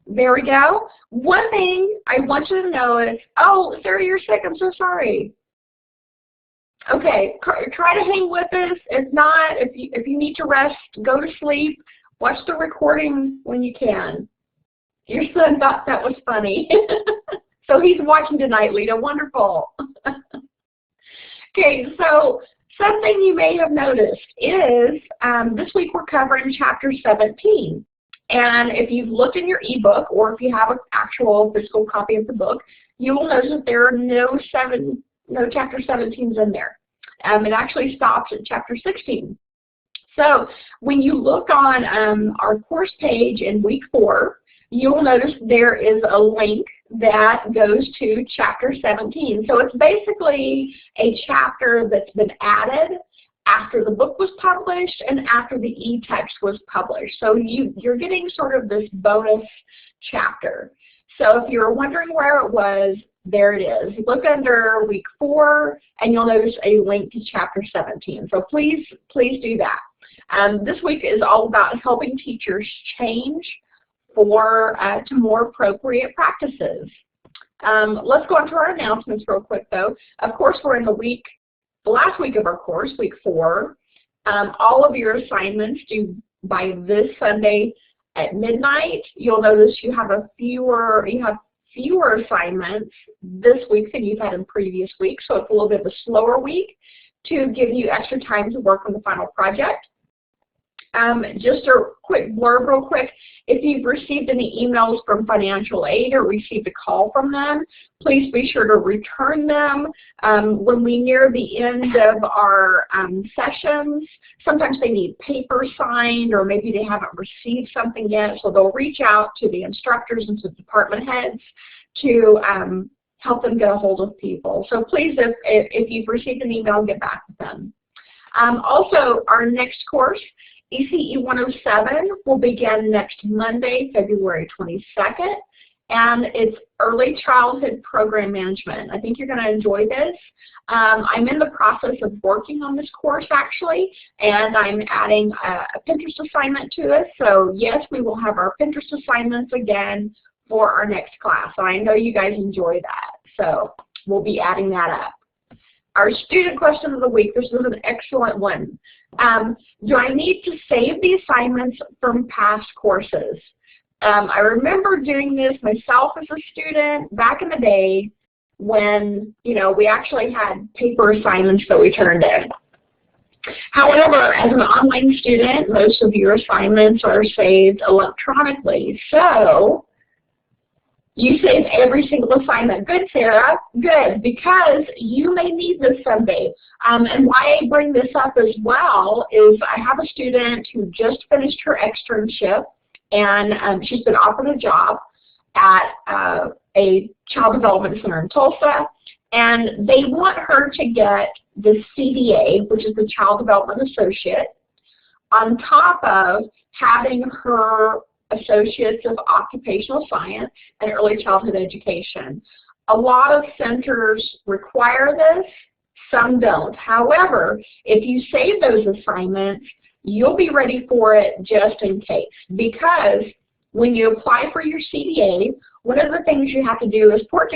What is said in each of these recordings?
There we go. One thing I want you to know is, oh, Sarah, you're sick. I'm so sorry. Okay, try to hang with us. If not, if you need to rest, go to sleep. Watch the recording when you can. Your son thought that was funny. So he's watching tonight, Lita. Wonderful. Okay, so something you may have noticed is this week we're covering Chapter 17. And if you've looked in your ebook, or if you have an actual physical copy of the book, you will notice that there are no Chapter 17s in there. It actually stops at Chapter 16. So when you look on our course page in week 4, you will notice there is a link that goes to Chapter 17. So it's basically a chapter that's been added after the book was published and after the e-text was published. So you're getting sort of this bonus chapter. So if you're wondering where it was, there it is. Look under week 4 and you'll notice a link to Chapter 17. So please do that. This week is all about helping teachers change to more appropriate practices. Let's go on to our announcements real quick though. Of course, we're in the last week of our course, week 4. All of your assignments due by this Sunday at midnight. You'll notice you have fewer assignments this week than you've had in previous weeks, so it's a little bit of a slower week to give you extra time to work on the final project. Just a quick blurb real quick. If you've received any emails from financial aid or received a call from them, please be sure to return them. When we near the end of our sessions, sometimes they need paper signed or maybe they haven't received something yet, so they'll reach out to the instructors and to department heads to help them get a hold of people. So please, if you've received an email, get back with them. Also, our next course, ECE 107, will begin next Monday, February 22nd, and it's Early Childhood Program Management. I think you're going to enjoy this. I'm in the process of working on this course actually, and I'm adding a Pinterest assignment to it. So yes, we will have our Pinterest assignments again for our next class. So I know you guys enjoy that, so we'll be adding that up. Our student question of the week, this was an excellent one. Do I need to save the assignments from past courses? I remember doing this myself as a student back in the day when, we actually had paper assignments that we turned in. However, as an online student, most of your assignments are saved electronically. So you save every single assignment. Good, Sarah. Good, because you may need this someday. And why I bring this up as well is I have a student who just finished her externship, and she's been offered a job at a child development center in Tulsa, and they want her to get the CDA, which is the Child Development Associate, on top of having her Associates of Occupational Science and Early Childhood Education. A lot of centers require this, some don't. However, if you save those assignments, you'll be ready for it just in case, because when you apply for your CDA, one of the things you have to do is put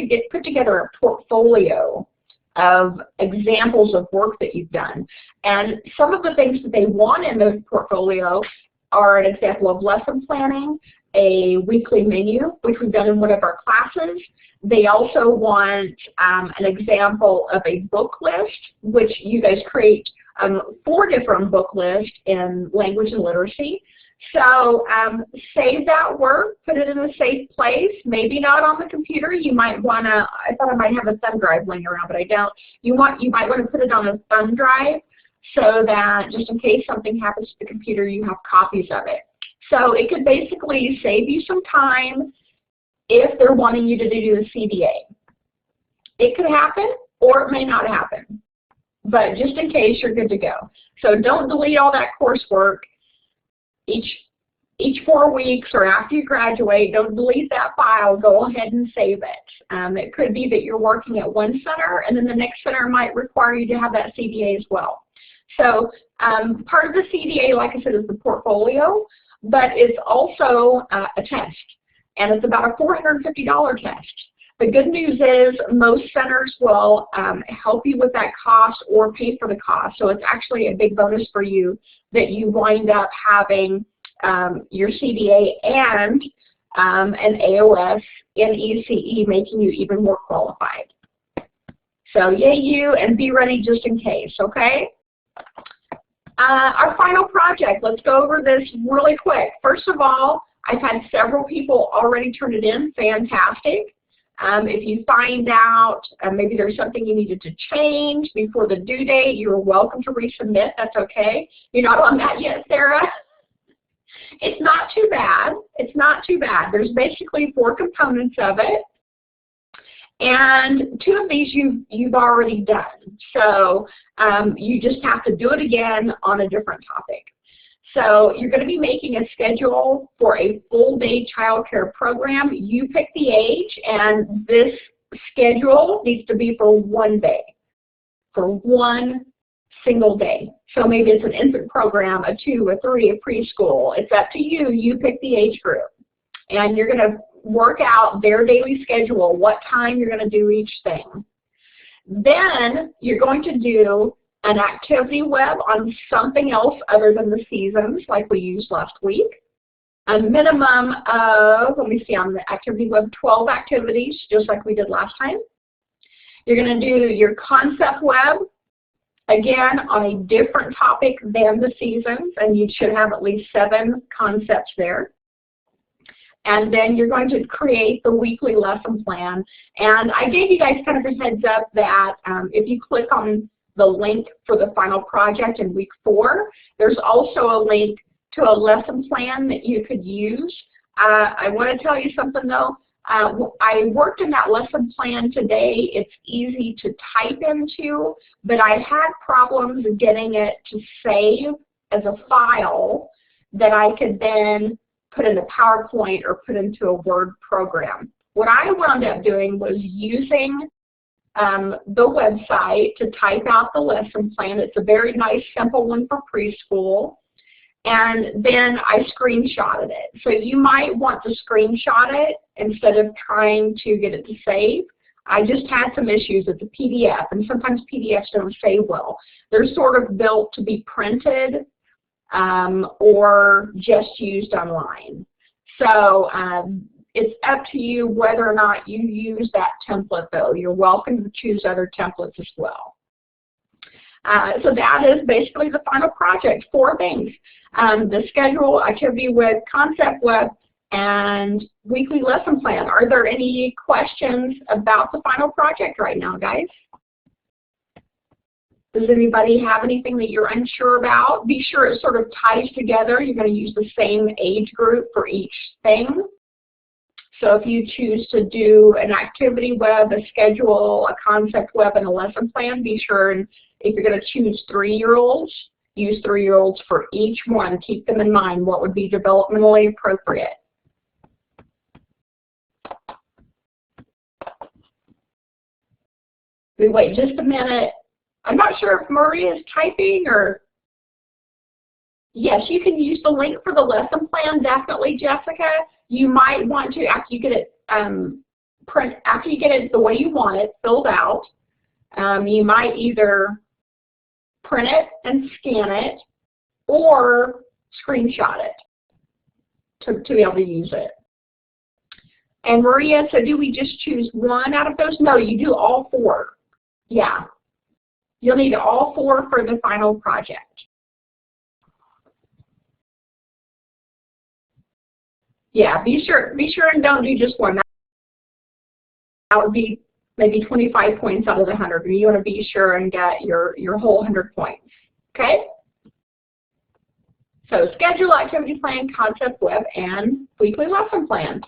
together a portfolio of examples of work that you've done. And some of the things that they want in the portfolio are an example of lesson planning, a weekly menu, which we've done in one of our classes. They also want an example of a book list, which you guys create 4 different book lists in language and literacy. So save that work, put it in a safe place, maybe not on the computer. You might want to, I thought I might have a thumb drive laying around, but I don't. You might want to put it on a thumb drive so that just in case something happens to the computer, you have copies of it. So it could basically save you some time if they're wanting you to do the CDA. It could happen or it may not happen, but just in case, you're good to go. So don't delete all that coursework. Each 4 weeks or after you graduate, don't delete that file, go ahead and save it. It could be that you're working at one center and then the next center might require you to have that CDA as well. So part of the CDA, like I said, is the portfolio, but it's also a test, and it's about a $450 test. The good news is most centers will help you with that cost or pay for the cost, so it's actually a big bonus for you that you wind up having your CDA and an AOS in ECE, making you even more qualified. So yay you, and be ready just in case, okay? Our final project, let's go over this really quick. First of all, I've had several people already turn it in, fantastic. If you find out maybe there's something you needed to change before the due date, you're welcome to resubmit, that's okay. You're not on that yet, Sarah? It's not too bad, it's not too bad. There's basically 4 components of it. And 2 of these you've already done. So you just have to do it again on a different topic. So you're going to be making a schedule for a full-day child care program. You pick the age, and this schedule needs to be for 1 day, for 1 single day. So maybe it's an infant program, a 2, a 3, a preschool. It's up to you. You pick the age group. And you're going to work out their daily schedule, what time you're going to do each thing. Then you're going to do an activity web on something else other than the seasons like we used last week. A minimum of, let me see, on the activity web, 12 activities, just like we did last time. You're going to do your concept web, again, on a different topic than the seasons, and you should have at least 7 concepts there. And then you're going to create the weekly lesson plan. And I gave you guys kind of a heads up that if you click on the link for the final project in week 4, there's also a link to a lesson plan that you could use. I want to tell you something though. I worked in that lesson plan today. It's easy to type into, but I had problems getting it to save as a file that I could then put into PowerPoint or put into a Word program. What I wound up doing was using the website to type out the lesson plan. It's a very nice, simple one for preschool. And then I screenshotted it. So you might want to screenshot it instead of trying to get it to save. I just had some issues with the PDF, and sometimes PDFs don't save well. They're sort of built to be printed or just used online. So it's up to you whether or not you use that template though. You're welcome to choose other templates as well. So that is basically the final project, 4 things. The schedule, activity web, concept web, and weekly lesson plan. Are there any questions about the final project right now, guys? Does anybody have anything that you're unsure about? Be sure it sort of ties together. You're going to use the same age group for each thing. So if you choose to do an activity web, a schedule, a concept web, and a lesson plan, be sure, and if you're going to choose 3-year-olds, use 3-year-olds for each one. Keep them in mind, what would be developmentally appropriate. We wait just a minute. I'm not sure if Maria is typing or... Yes, you can use the link for the lesson plan, definitely, Jessica. You might want to, after you get it after you get it the way you want it filled out, you might either print it and scan it or screenshot it to be able to use it. And Maria, so do we just choose 1 out of those? No, you do all 4. Yeah. You'll need all 4 for the final project. Yeah, be sure and don't do just 1. That would be maybe 25 points out of the 100. You want to be sure and get your whole 100 points. Okay? So schedule, activity plan, concept web, and weekly lesson plan.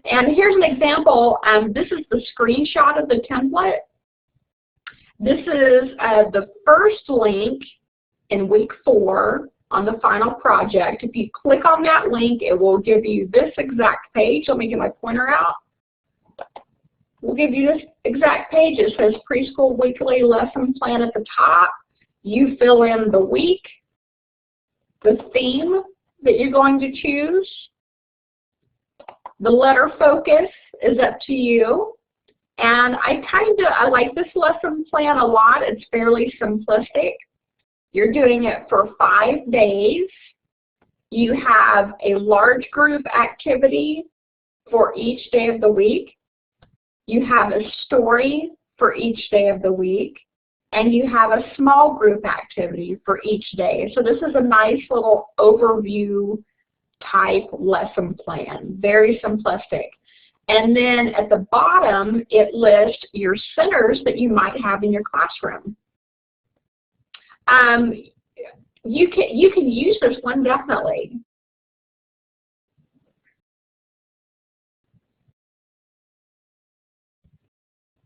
And here's an example. This is the screenshot of the template. This is the first link in week 4 on the final project. If you click on that link, it will give you this exact page. Let me get my pointer out. We'll give you this exact page. It says preschool weekly lesson plan at the top. You fill in the week, the theme, that you're going to choose. The letter focus is up to you. And I like this lesson plan a lot. It's fairly simplistic. You're doing it for 5 days. You have a large group activity for each day of the week. You have a story for each day of the week. And you have a small group activity for each day. So this is a nice little overview type lesson plan, very simplistic. And then at the bottom, it lists your centers that you might have in your classroom. You can use this one definitely.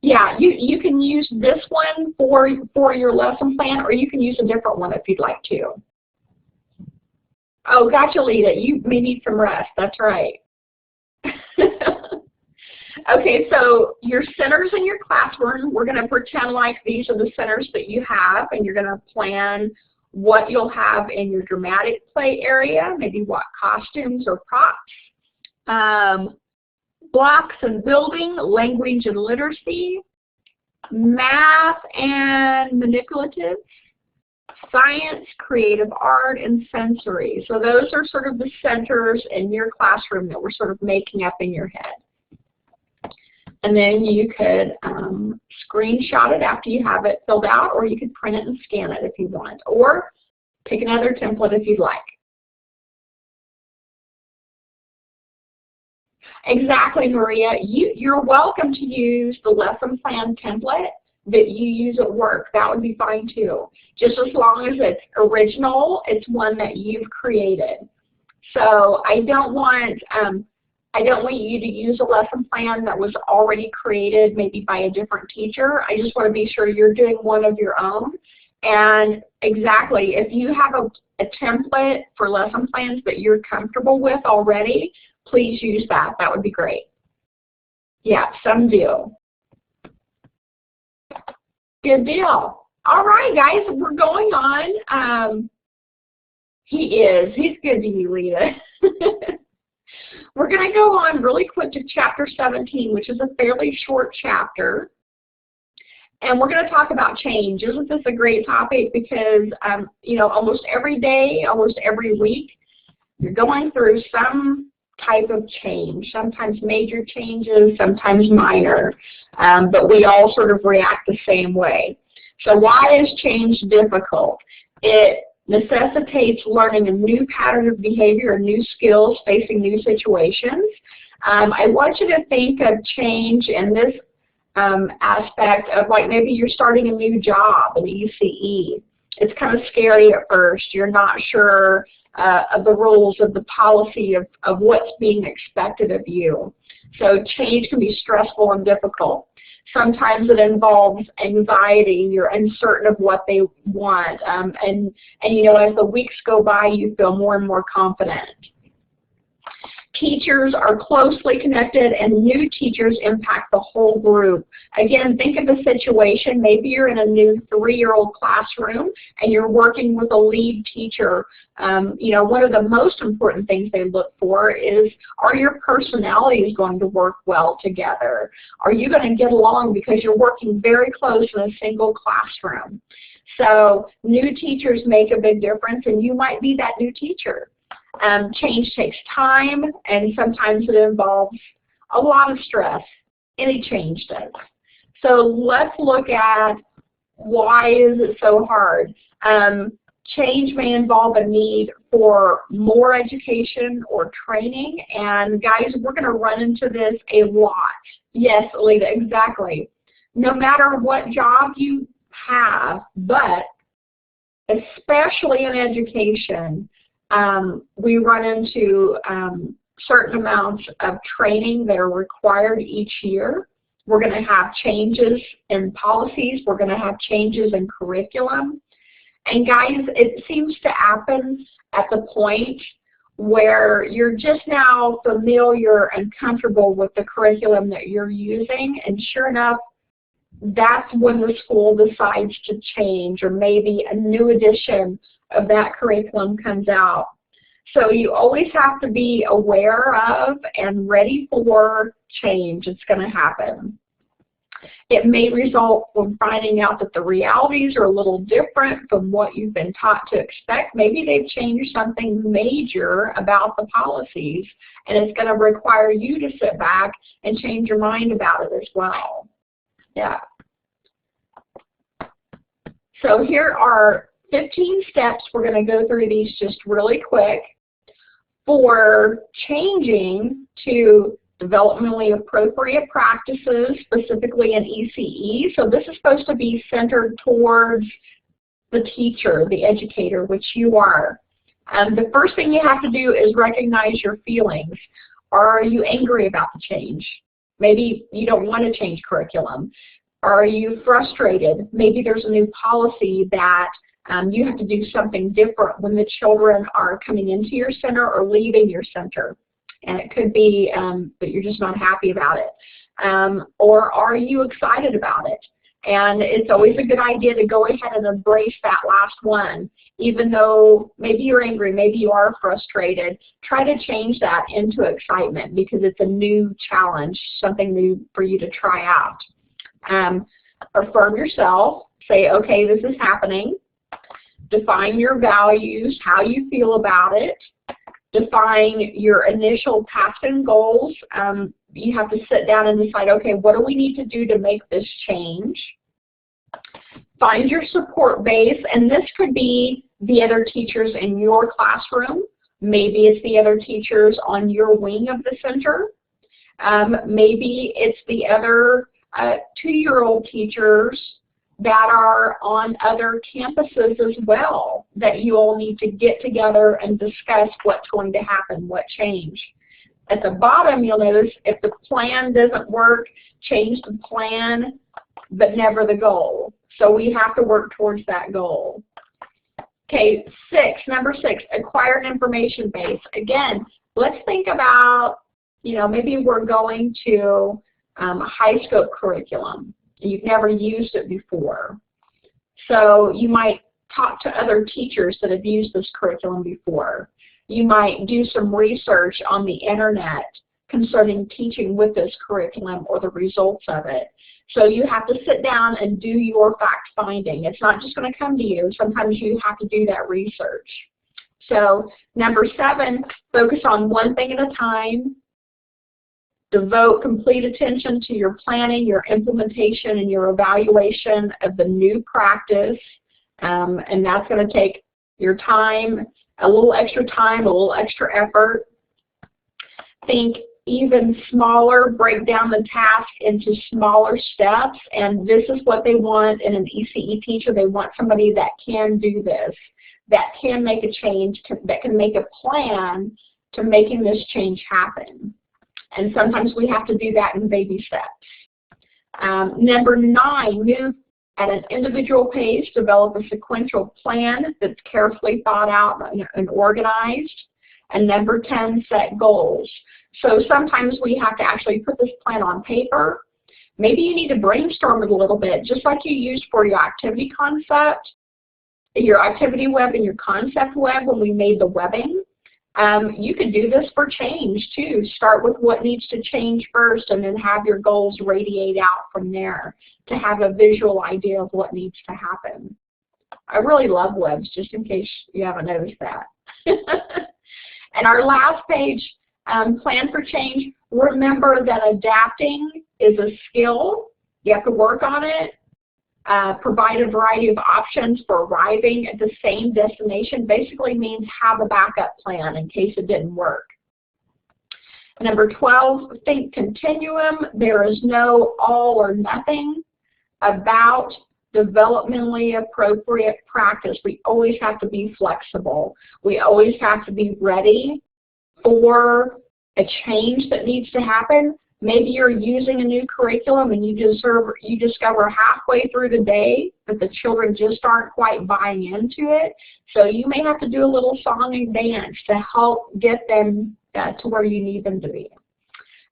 Yeah, you can use this one for your lesson plan, or you can use a different one if you'd like to. Oh, gotcha, Lita. You may need some rest. That's right. Okay, so your centers in your classroom, we're going to pretend like these are the centers that you have, and you're going to plan what you'll have in your dramatic play area, maybe what costumes or props. Blocks and building, language and literacy, math and manipulative, science, creative art, and sensory. So those are sort of the centers in your classroom that we're sort of making up in your head. And then you could screenshot it after you have it filled out, or you could print it and scan it if you want, or pick another template if you'd like. Exactly, Maria. You're welcome to use the lesson plan template that you use at work. That would be fine too. Just as long as it's original, it's one that you've created. So I don't want you to use a lesson plan that was already created maybe by a different teacher. I just want to be sure you're doing one of your own. And exactly, if you have a template for lesson plans that you're comfortable with already, please use that. That would be great. Yeah, some do. Good deal. All right, guys, we're going on. He's good to you, Lita. We're going to go on really quick to chapter 17, which is a fairly short chapter. And we're going to talk about change. Isn't this a great topic? Because, you know, almost every day, almost every week, you're going through some type of change, sometimes major changes, sometimes minor, but we all sort of react the same way. So why is change difficult? It necessitates learning a new pattern of behavior, new skills, facing new situations. I want you to think of change in this aspect of, like, maybe you're starting a new job in ECE. It's kind of scary at first. You're not sure of the rules, of the policy of what's being expected of you. So change can be stressful and difficult. Sometimes it involves anxiety. You're uncertain of what they want. And you know, as the weeks go by, you feel more and more confident. Teachers are closely connected, and new teachers impact the whole group. Again, think of the situation. Maybe you're in a new 3-year-old classroom and you're working with a lead teacher. You know, one of the most important things they look for is, are your personalities going to work well together? Are you going to get along because you're working very close in a single classroom? So new teachers make a big difference, and you might be that new teacher. Change takes time, and sometimes it involves a lot of stress. Any change does. So let's look at, why is it so hard? Change may involve a need for more education or training, and guys, we're going to run into this a lot. Yes, Alita, exactly. No matter what job you have, but especially in education, we run into certain amounts of training that are required each year. We're going to have changes in policies. We're going to have changes in curriculum. And guys, it seems to happen at the point where you're just now familiar and comfortable with the curriculum that you're using, and sure enough, that's when the school decides to change, or maybe a new edition of that curriculum comes out. So you always have to be aware of and ready for change. It's going to happen. It may result from finding out that the realities are a little different from what you've been taught to expect. Maybe they've changed something major about the policies, and it's going to require you to sit back and change your mind about it as well. Yeah. So here are 15 steps. We're going to go through these just really quick for changing to developmentally appropriate practices, specifically in ECE. So this is supposed to be centered towards the teacher, the educator, which you are. The first thing you have to do is recognize your feelings. Are you angry about the change? Maybe you don't want to change curriculum. Are you frustrated? Maybe there's a new policy that you have to do something different when the children are coming into your center or leaving your center. And it could be that you're just not happy about it. Or are you excited about it? And it's always a good idea to go ahead and embrace that last one. Even though maybe you're angry, maybe you are frustrated, try to change that into excitement because it's a new challenge, something new for you to try out. Affirm yourself. Say, okay, this is happening. Define your values, how you feel about it. Define your initial task and goals. You have to sit down and decide, okay, what do we need to do to make this change? Find your support base, and this could be the other teachers in your classroom. Maybe it's the other teachers on your wing of the center. Maybe it's the other 2-year-old teachers that are on other campuses as well, that you all need to get together and discuss what's going to happen, what change. At the bottom, you'll notice if the plan doesn't work, change the plan, but never the goal. So we have to work towards that goal. Okay, number 6, acquire an information base. Again, let's think about, maybe we're going to a high scope curriculum. You've never used it before. So you might talk to other teachers that have used this curriculum before. You might do some research on the internet concerning teaching with this curriculum or the results of it. So you have to sit down and do your fact finding. It's not just going to come to you. Sometimes you have to do that research. So number 7, focus on one thing at a time. Devote complete attention to your planning, your implementation, and your evaluation of the new practice. And that's going to take your time, a little extra effort. Think even smaller, break down the task into smaller steps. And this is what they want in an ECE teacher. They want somebody that can do this, that can make a change, that can make a plan to making this change happen. And sometimes we have to do that in baby steps. Number 9, move at an individual pace, develop a sequential plan that's carefully thought out and organized. And number 10, set goals. So sometimes we have to actually put this plan on paper. Maybe you need to brainstorm it a little bit, just like you used for your activity concept, your activity web and your concept web when we made the webbing. You could do this for change too. Start with what needs to change first and then have your goals radiate out from there to have a visual idea of what needs to happen. I really love webs, just in case you haven't noticed that. And our last page, plan for change. Remember that adapting is a skill. You have to work on it. Provide a variety of options for arriving at the same destination. Basically means have a backup plan in case it didn't work. Number 12, think continuum. There is no all or nothing about developmentally appropriate practice. We always have to be flexible. We always have to be ready for a change that needs to happen. Maybe you're using a new curriculum and you discover halfway through the day that the children just aren't quite buying into it. So you may have to do a little song and dance to help get them to where you need them to be.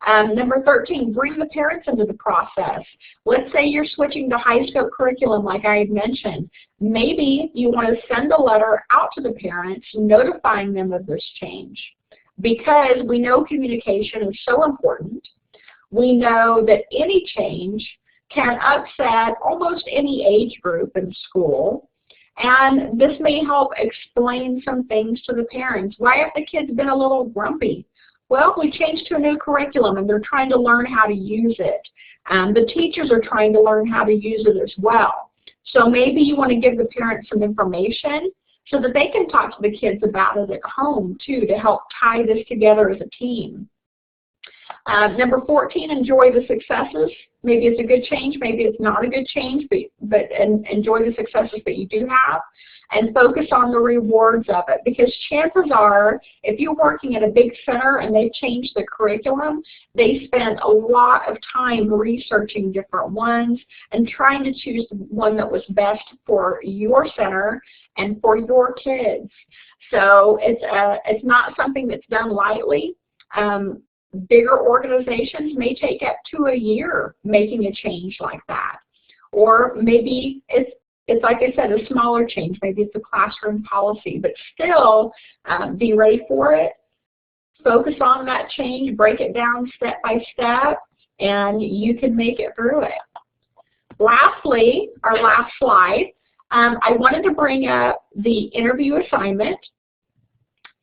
Number 13, bring the parents into the process. Let's say you're switching to high scope curriculum like I had mentioned. Maybe you want to send a letter out to the parents notifying them of this change, because we know communication is so important. We know that any change can upset almost any age group in school, and this may help explain some things to the parents. Why have the kids been a little grumpy? Well, we changed to a new curriculum and they're trying to learn how to use it. The teachers are trying to learn how to use it as well. So maybe you want to give the parents some information so that they can talk to the kids about it at home too, to help tie this together as a team. Number 14, enjoy the successes. Maybe it's a good change, maybe it's not a good change, but enjoy the successes that you do have, and focus on the rewards of it, because chances are, if you're working at a big center and they've changed the curriculum, they spent a lot of time researching different ones and trying to choose the one that was best for your center and for your kids. So it's not something that's done lightly. Bigger organizations may take up to a year making a change like that. Or maybe it's like I said, a smaller change. Maybe it's a classroom policy, but still be ready for it. Focus on that change, break it down step by step, and you can make it through it. Lastly, our last slide, I wanted to bring up the interview assignment.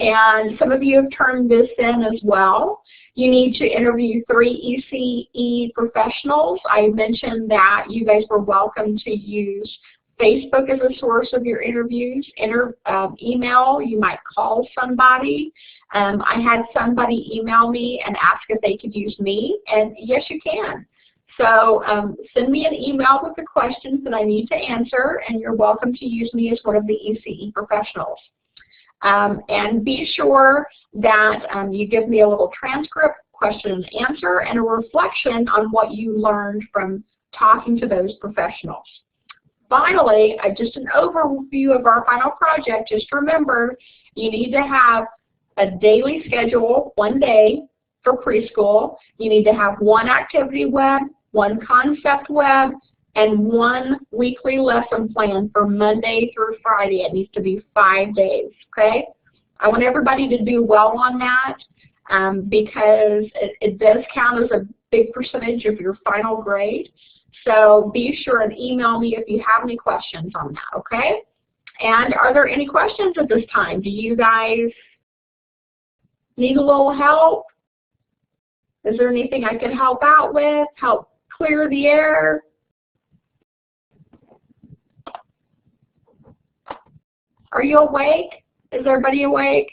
And some of you have turned this in as well. You need to interview 3 ECE professionals. I mentioned that you guys were welcome to use Facebook as a source of your interviews. Email, you might call somebody. I had somebody email me and ask if they could use me, and yes, you can. So send me an email with the questions that I need to answer, and you're welcome to use me as one of the ECE professionals. And be sure that you give me a little transcript, question and answer, and a reflection on what you learned from talking to those professionals. Finally, just an overview of our final project. Just remember, you need to have a daily schedule, 1 day for preschool. You need to have 1 activity web, 1 concept web, and 1 weekly lesson plan for Monday through Friday. It needs to be 5 days, okay? I want everybody to do well on that because it does count as a big percentage of your final grade. So be sure and email me if you have any questions on that, okay? And are there any questions at this time? Do you guys need a little help? Is there anything I can help out with, help clear the air? Are you awake? Is everybody awake?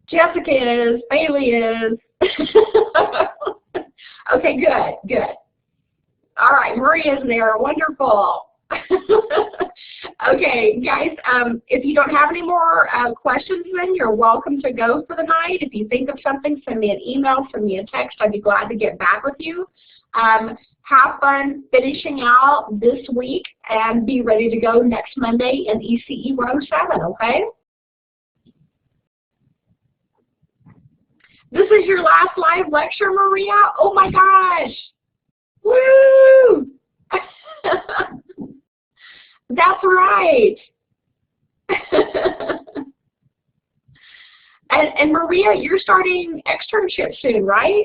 Jessica is, Bailey is. Okay, good, good. All right, Maria's there, wonderful. Okay, guys, if you don't have any more questions, then you're welcome to go for the night. If you think of something, send me an email, send me a text. I'd be glad to get back with you. Have fun finishing out this week and be ready to go next Monday in ECE Row 7, okay? This is your last live lecture, Maria? Oh my gosh! Woo! That's right. And Maria, you're starting externship soon, right?